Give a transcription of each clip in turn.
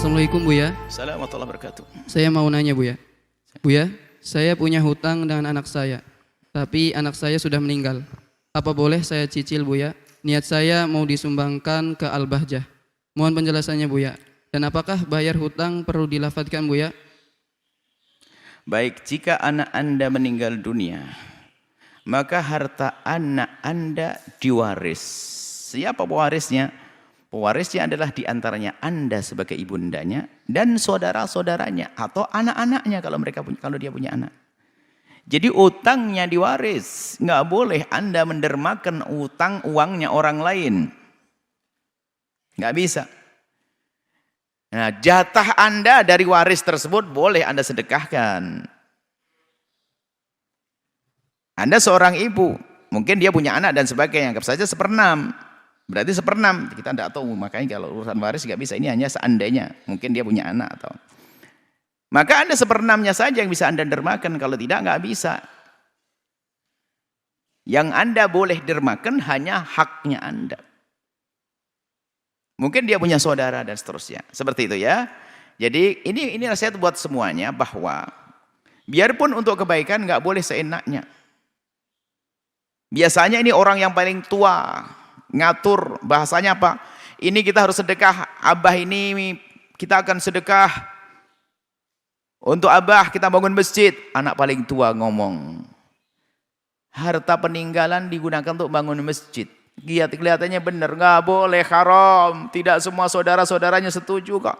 Assalamualaikum Buya. Assalamualaikum warahmatullahi wabarakatuh. Saya mau nanya Buya. Buya, saya punya hutang dengan anak saya, tapi anak saya sudah meninggal. Apa boleh saya cicil Buya? Niat saya mau disumbangkan ke Al-Bahjah. Mohon penjelasannya Buya. Dan apakah bayar hutang perlu dilafadzkan Buya? Baik, jika anak Anda meninggal dunia, maka harta anak Anda diwaris. Siapa pewarisnya? Pewarisnya adalah diantaranya Anda sebagai ibundanya dan saudara-saudaranya atau anak-anaknya kalau dia punya anak. Jadi utangnya diwaris, nggak boleh Anda mendermakan utang uangnya orang lain, nggak bisa. Nah, jatah Anda dari waris tersebut boleh Anda sedekahkan. Anda seorang ibu, mungkin dia punya anak dan sebagainya, anggap saja 1/6. Berarti 1/6, kita tidak tahu, makanya kalau urusan waris nggak bisa, ini hanya seandainya, mungkin dia punya anak atau. Maka Anda 1/6-nya saja yang bisa Anda dermakan, kalau tidak nggak bisa. Yang Anda boleh dermakan hanya haknya Anda. Mungkin dia punya saudara dan seterusnya, seperti itu ya. Jadi ini nasihat buat semuanya bahwa biarpun untuk kebaikan nggak boleh seenaknya. Biasanya ini orang yang paling tua ngatur, bahasanya apa? Ini kita harus sedekah, abah ini kita akan sedekah untuk abah, kita bangun masjid. Anak paling tua ngomong, harta peninggalan digunakan untuk bangun masjid. Kelihatannya benar, nggak boleh, haram. Tidak semua saudara-saudaranya setuju kok.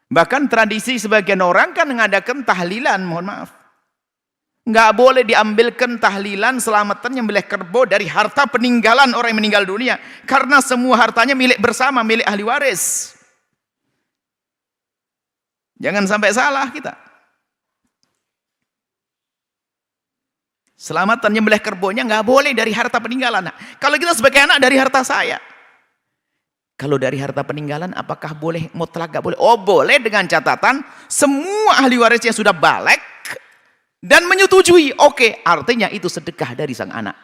Bahkan tradisi sebagian orang kan mengadakan tahlilan, mohon maaf. Nggak boleh diambilkan tahlilan selamatan nyembelih kerbau dari harta peninggalan orang yang meninggal dunia. Karena semua hartanya milik bersama, milik ahli waris. Jangan sampai salah kita. Selamatan nyembelih kerbaunya nggak boleh dari harta peninggalan. Nah, kalau kita sebagai anak dari harta saya. Kalau dari harta peninggalan apakah boleh mutlak? Nggak boleh. Oh boleh, dengan catatan semua ahli waris yang sudah balik dan menyetujui, oke, artinya itu sedekah dari sang anak.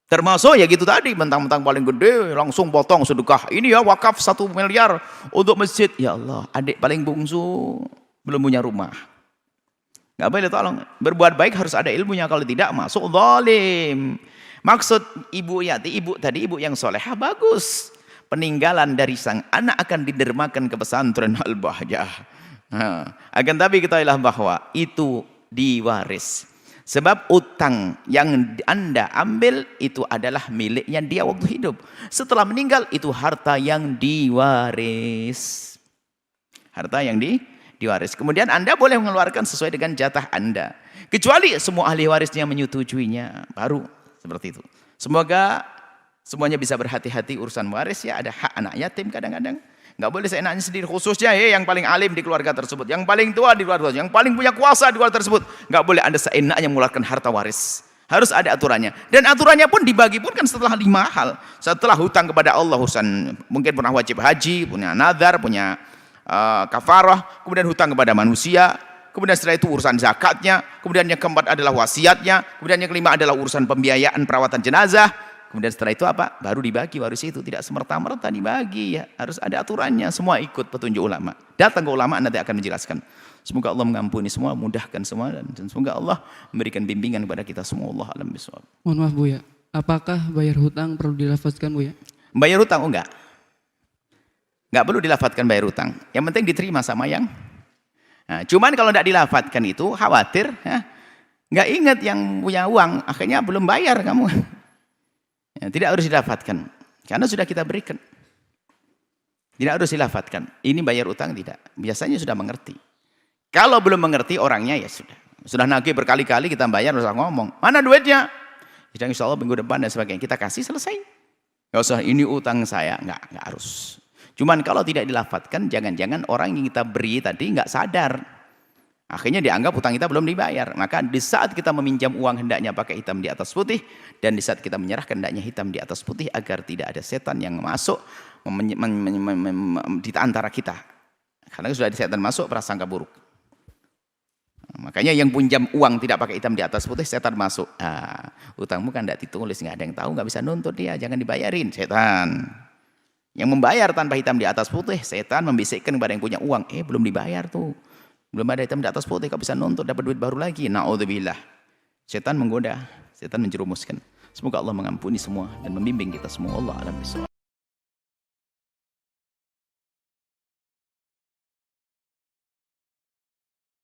Termasuk ya gitu tadi, mentang-mentang paling gede langsung potong sedekah. Ini ya wakaf 1 miliar untuk masjid. Ya Allah, adik paling bungsu belum punya rumah. Nggak boleh, tolong. Berbuat baik harus ada ilmunya, kalau tidak masuk zalim. Maksud ibu Yati, ibu yang solehah, bagus. Peninggalan dari sang anak akan didermakan ke pesantren Al-Bahjah. Akan tapi ketahuilah bahwa itu diwaris. Sebab utang yang Anda ambil itu adalah miliknya dia waktu hidup. Setelah meninggal itu harta yang diwaris. Harta yang diwaris. Kemudian Anda boleh mengeluarkan sesuai dengan jatah Anda. Kecuali semua ahli warisnya menyetujuinya, baru seperti itu. Semoga semuanya bisa berhati-hati urusan waris ya. Ada hak anak yatim kadang-kadang. Nggak boleh seenaknya sendiri, khususnya yang paling alim di keluarga tersebut, yang paling tua di keluarga tersebut, yang paling punya kuasa di keluarga tersebut. Nggak boleh Anda seenaknya mengeluarkan harta waris. Harus ada aturannya. Dan aturannya pun dibagi pun kan setelah 5 hal. Setelah hutang kepada Allah, mungkin pernah wajib haji, punya nadar, punya kafarah, kemudian hutang kepada manusia, kemudian setelah itu urusan zakatnya, kemudian yang keempat adalah wasiatnya, kemudian yang kelima adalah urusan pembiayaan perawatan jenazah. Kemudian setelah itu apa? Baru dibagi waris itu, tidak semerta-merta dibagi ya. Harus ada aturannya, semua ikut petunjuk ulama. Datang ke ulama nanti akan menjelaskan. Semoga Allah mengampuni semua, mudahkan semua, dan semoga Allah memberikan bimbingan kepada kita semua. Allah alam bisawab. Mohon maaf Buya, apakah bayar hutang perlu dilafadzkan Buya? Bayar hutang enggak? Enggak perlu dilafadzkan bayar hutang. Yang penting diterima sama yang. Nah, cuman kalau enggak dilafadzkan itu khawatir ya, enggak ingat yang punya uang, akhirnya belum bayar kamu. Ya, tidak harus dilafadzkan karena sudah kita berikan. Tidak harus dilafadzkan. Ini bayar utang tidak. Biasanya sudah mengerti. Kalau belum mengerti orangnya ya sudah nagih berkali-kali kita bayar, usah ngomong. Mana duitnya? Insya Allah minggu depan dan sebagainya. Kita kasih, selesai. Gak usah ini utang saya, nggak harus. Cuman kalau tidak dilafadzkan, jangan-jangan orang yang kita beri tadi nggak sadar. Akhirnya dianggap hutang kita belum dibayar. Maka di saat kita meminjam uang hendaknya pakai hitam di atas putih. Dan di saat kita menyerahkan hendaknya hitam di atas putih. Agar tidak ada setan yang masuk di antara kita. Karena sudah ada setan masuk, prasangka buruk. Makanya yang pinjam uang tidak pakai hitam di atas putih, setan masuk. Utangmu kan tidak ditulis, nggak ada yang tahu, nggak bisa nuntut dia. Jangan dibayarin, setan. Yang membayar tanpa hitam di atas putih, setan membisikkan kepada yang punya uang, belum dibayar tuh. Belum ada hitam di atas putih, kau bisa nuntut dapat duit baru lagi. Na'udzubillah. Setan menggoda, setan menjerumuskan. Semoga Allah mengampuni semua dan membimbing kita semua. Allah alam bisawab.